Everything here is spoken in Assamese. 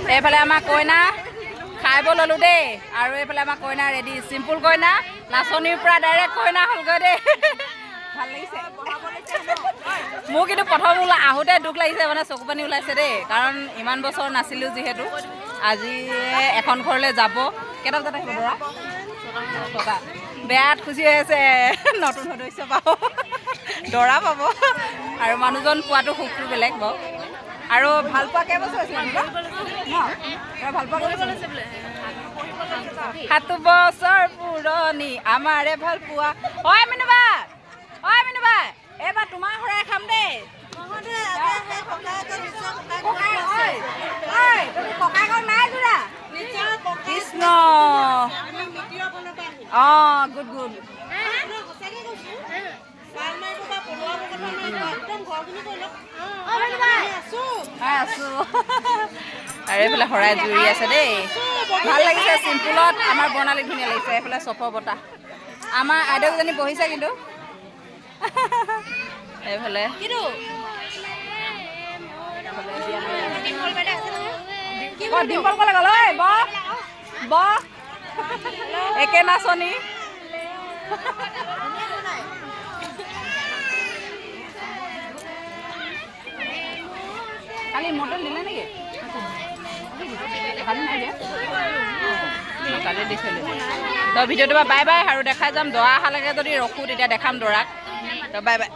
এইফালে আমাৰ কইনা খাইব ল'লোঁ দেই আৰু এইফালে আমাৰ কইনা ৰেডি চিম্পুল কইনা নাচনীৰ পৰা ডাইৰেক্ট কইনা হ'লগৈ দেই ভাল লাগিছে মোৰ কিন্তু প্ৰথম আহোঁতে দুখ লাগিছে মানে চকু পানী ওলাইছে দেই কাৰণ ইমান বছৰ নাছিলোঁ যিহেতু আজি এখন ঘৰলৈ যাব কেইটা বজাত আহিব দৰা টকা বেয়াত খুচি হৈ আছে নতুন সদস্য পাব দৰা পাব আৰু মানুহজন পোৱাটো সুখটো বেলেগ বাৰু আৰু ভাল পোৱা কেইবছৰ আছিলে ভাল পোৱা 7 বছৰ পুৰণি আমাৰে ভাল পোৱা হয় মিনুবা এইবাৰ তোমাৰ শৰাই খাম দেই ককাইকক নাই যোৰা কৃষ্ণ অঁ গুড গুড আছো আৰু এইফালে শৰাই জুৰি আছে দেই ভাল লাগিছে চিম্পুলত আমাৰ বৰ্ণালী ধুনীয়া লাগিছে এইফালে চপৰ বতাহ আমাৰ আইদেউজনী বহিছে কিন্তু এইফালে ডিম্পল ক'লে গ'ল ঐ ব একে নাচনী কালি মটন দিলে নেকি কালি দিছিলোঁ তো ভিডিঅ'টো বাই বাই আৰু দেখাই যাম দৰা অহালৈকে যদি ৰখোঁ তেতিয়া দেখাম দৰাক তো বাই বাই